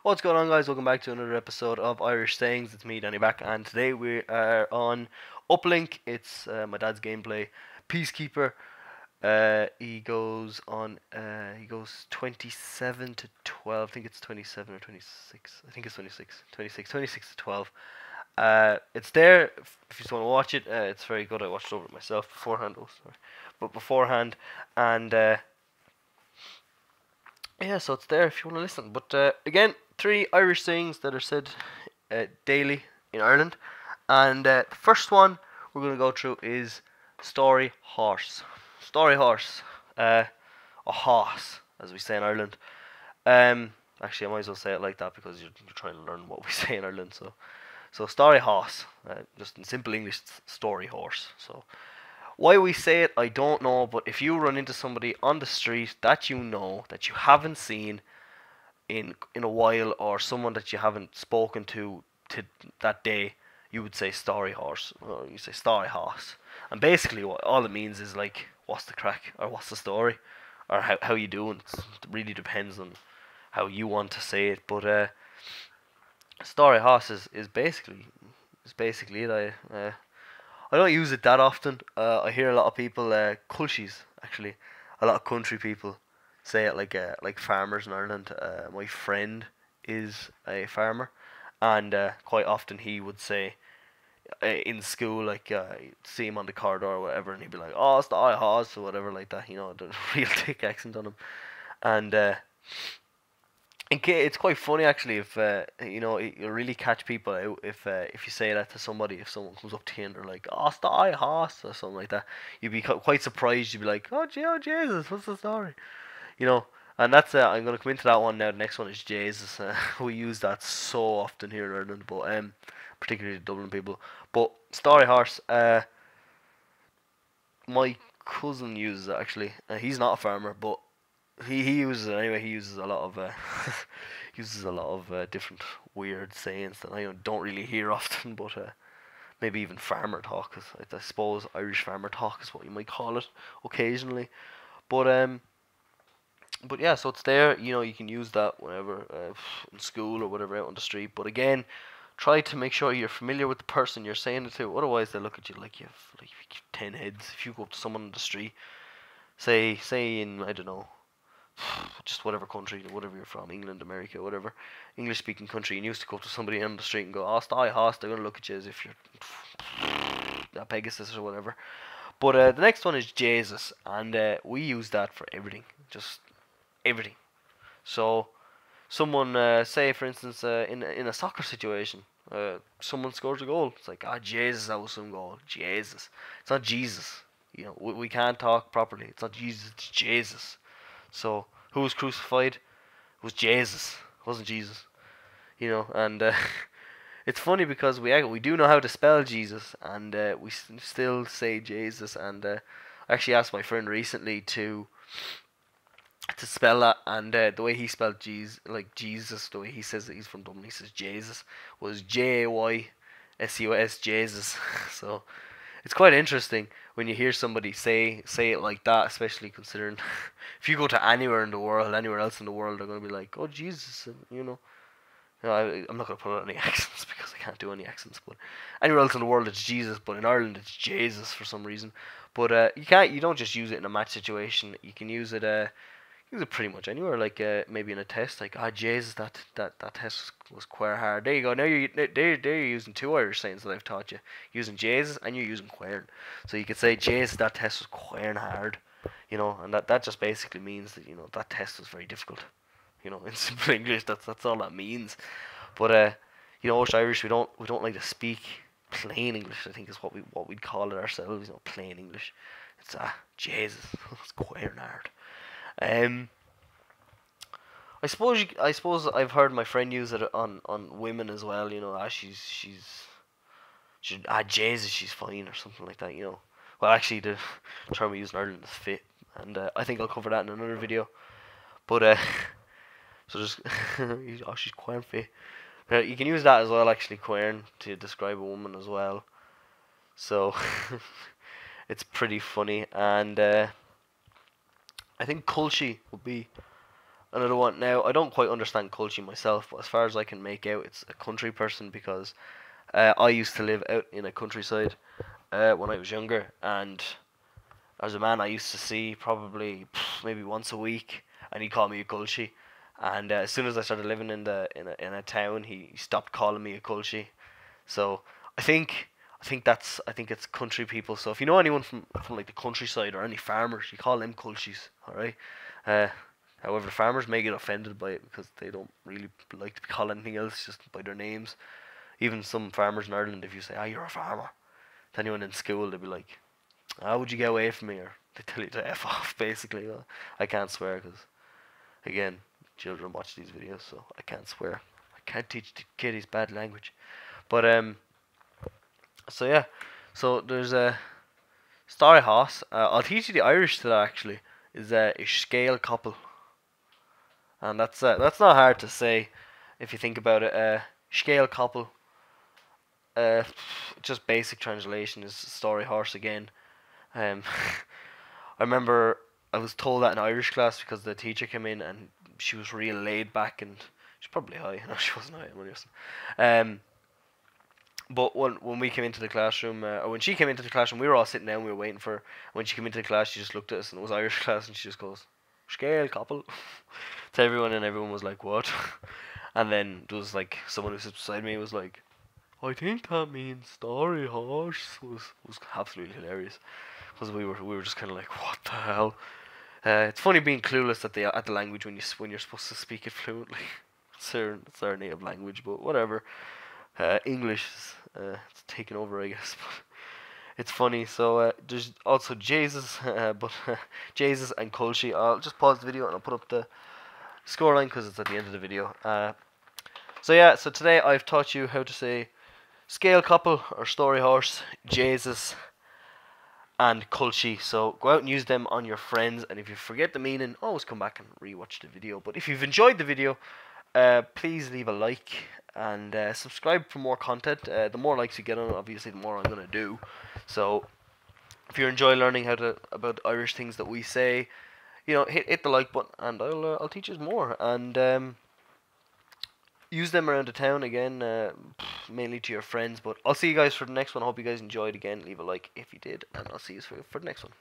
What's going on, guys? Welcome back to another episode of Irish Sayings. It's me, Danny, back, and today we are on Uplink. It's my dad's gameplay, Peacekeeper. He goes on. He goes 27 to 12. I think it's 27 or 26. I think it's 26. 26 to 12. It's there if you just want to watch it. It's very good. I watched it over myself beforehand. Oh, sorry, but beforehand, and yeah, so it's there if you want to listen. But again, three Irish sayings that are said daily in Ireland. And the first one we're going to go through is story horse. Story horse. A horse, as we say in Ireland. Actually, I might as well say it like that because you're trying to learn what we say in Ireland. So story horse. Just in simple English, story horse. So why we say it, I don't know, but if you run into somebody on the street that you know, that you haven't seen in a while, or someone that you haven't spoken to that day, you would say story horse, or you say story horse. And basically what all it means is like, what's the crack, or what's the story, or how you doing. It really depends on how you want to say it, but story horse is basically it. I don't use it that often. I hear a lot of people, culchies actually, a lot of country people say it like farmers in Ireland. My friend is a farmer, and quite often he would say in school, like see him on the corridor or whatever, and he'd be like, "Oh, it's the I horse" or whatever like that. The real thick accent on him, and it's quite funny actually if you'll really catch people out if you say that to somebody. If someone comes up to you and they're like, "Oh, it's the I horse" or something like that, you'd be quite surprised. You'd be like, "Oh, oh Jesus, what's the story?" You know. And that's I'm gonna come into that one now. The next one is Jesus. We use that so often here in Ireland, but particularly the Dublin people. But story horse. My cousin uses it actually. He's not a farmer, but he uses it anyway. He uses a lot of different weird sayings that I don't really hear often, but maybe even farmer talk. I suppose Irish farmer talk is what you might call it occasionally. But yeah, so it's there. You can use that whenever in school or whatever out on the street. But again, try to make sure you're familiar with the person you're saying it to. Otherwise, they look at you like you've 10 heads. If you go up to someone on the street, say in, I don't know, just whatever country, whatever you're from, England, America, whatever English speaking country, and you used to go up to somebody on the street and go, "Oh, stay hoss," they're gonna look at you as if you're a Pegasus or whatever. But the next one is Jesus, and we use that for everything, just everything. So someone, say for instance, in a soccer situation, someone scores a goal. It's like, "Ah, Jesus, that was some goal." Jesus, it's not Jesus. We can't talk properly. It's not Jesus, it's Jesus. So who was crucified? It was Jesus. It wasn't Jesus. And it's funny because we do know how to spell Jesus, and we still say Jesus. And I actually asked my friend recently to spell that, and the way he spelled Jesus, the way he says that he's from Dublin, he says Jesus, was JAYSUS, Jesus. So it's quite interesting when you hear somebody say it like that, especially considering if you go to anywhere in the world, anywhere else in the world, they're gonna be like, "Oh, Jesus," I'm not gonna put on any accents because I can't do any accents. But anywhere else in the world, it's Jesus, but in Ireland, it's Jesus for some reason. But you don't just use it in a match situation. You can use it pretty much anywhere, like maybe in a test, like, "Ah, Jesus, that test was quite hard." There you go. Now you're using two Irish sayings that I've taught you, using Jesus and you're using quern. So you could say, "Jesus, that test was quern hard," and that just basically means that that test was very difficult. In simple English, that's all that means. But us Irish, we don't like to speak plain English. I think is what we'd call it ourselves. Plain English. It's Jesus, it's quern hard. Um, I suppose I've heard my friend use it on women as well. Jesus, she's fine or something like that. Well, actually, the term we use in Ireland is fit, and I think I'll cover that in another video. But so just she's quite fit. You can use that as well, actually, quern, to describe a woman as well. So it's pretty funny, and I think culchi would be Another one. Now, I don't quite understand culture myself, but as far as I can make out, it's a country person because I used to live out in a countryside when I was younger, and as a man, I used to see probably maybe once a week, and he called me a culture. And as soon as I started living in a town, he stopped calling me a culture. So I think I think it's country people. So if you know anyone from like the countryside or any farmers, you call them culchies, all right. Uh, However, the farmers may get offended by it because they don't really like to be called anything else just by their names. Even some farmers in Ireland, if you say, "Ah, you're a farmer," to anyone in school, they'll be like, "How would you get away from me?" Or they tell you to f off. Basically, I can't swear because again, children watch these videos, so I can't swear. I can't teach the kiddies bad language. But so yeah, so there's a story horse. I'll teach you the Irish to that actually. Is a scale couple, and that's not hard to say, if you think about it. Scale couple. Uh, just basic translation is story horse again. Um, I remember I was told that in Irish class because the teacher came in and she was real laid back and she's probably high. No, she wasn't high. I'm only listening. But when we came into the classroom, or when she came into the classroom, we were all sitting down, we were waiting for her. When she came into the class, she just looked at us, and it was Irish class, and she just goes, "Scale couple," to everyone, and everyone was like, "What?" And then there was like someone who sits beside me was like, "I think that means story horse." Was absolutely hilarious because we were just kind of like, "What the hell?" It's funny being clueless at the language when you're supposed to speak it fluently. It's our native language, but whatever. English is it's taken over, I guess. But it's funny. So there's also Jesus, but Jesus and Colchi. I'll just pause the video and I'll put up the scoreline because it's at the end of the video. So yeah, so today I've taught you how to say scale couple or story horse, Jesus, and Colchi. So go out and use them on your friends. And if you forget the meaning, always come back and rewatch the video. But if you've enjoyed the video, please leave a like and subscribe for more content. The more likes you get on it, obviously, the more I'm gonna do. So if you enjoy learning about Irish things that we say, hit the like button, and I'll teach you more and use them around the town again, mainly to your friends. But I'll see you guys for the next one. I hope you guys enjoyed again. Leave a like if you did, and I'll see you for the next one.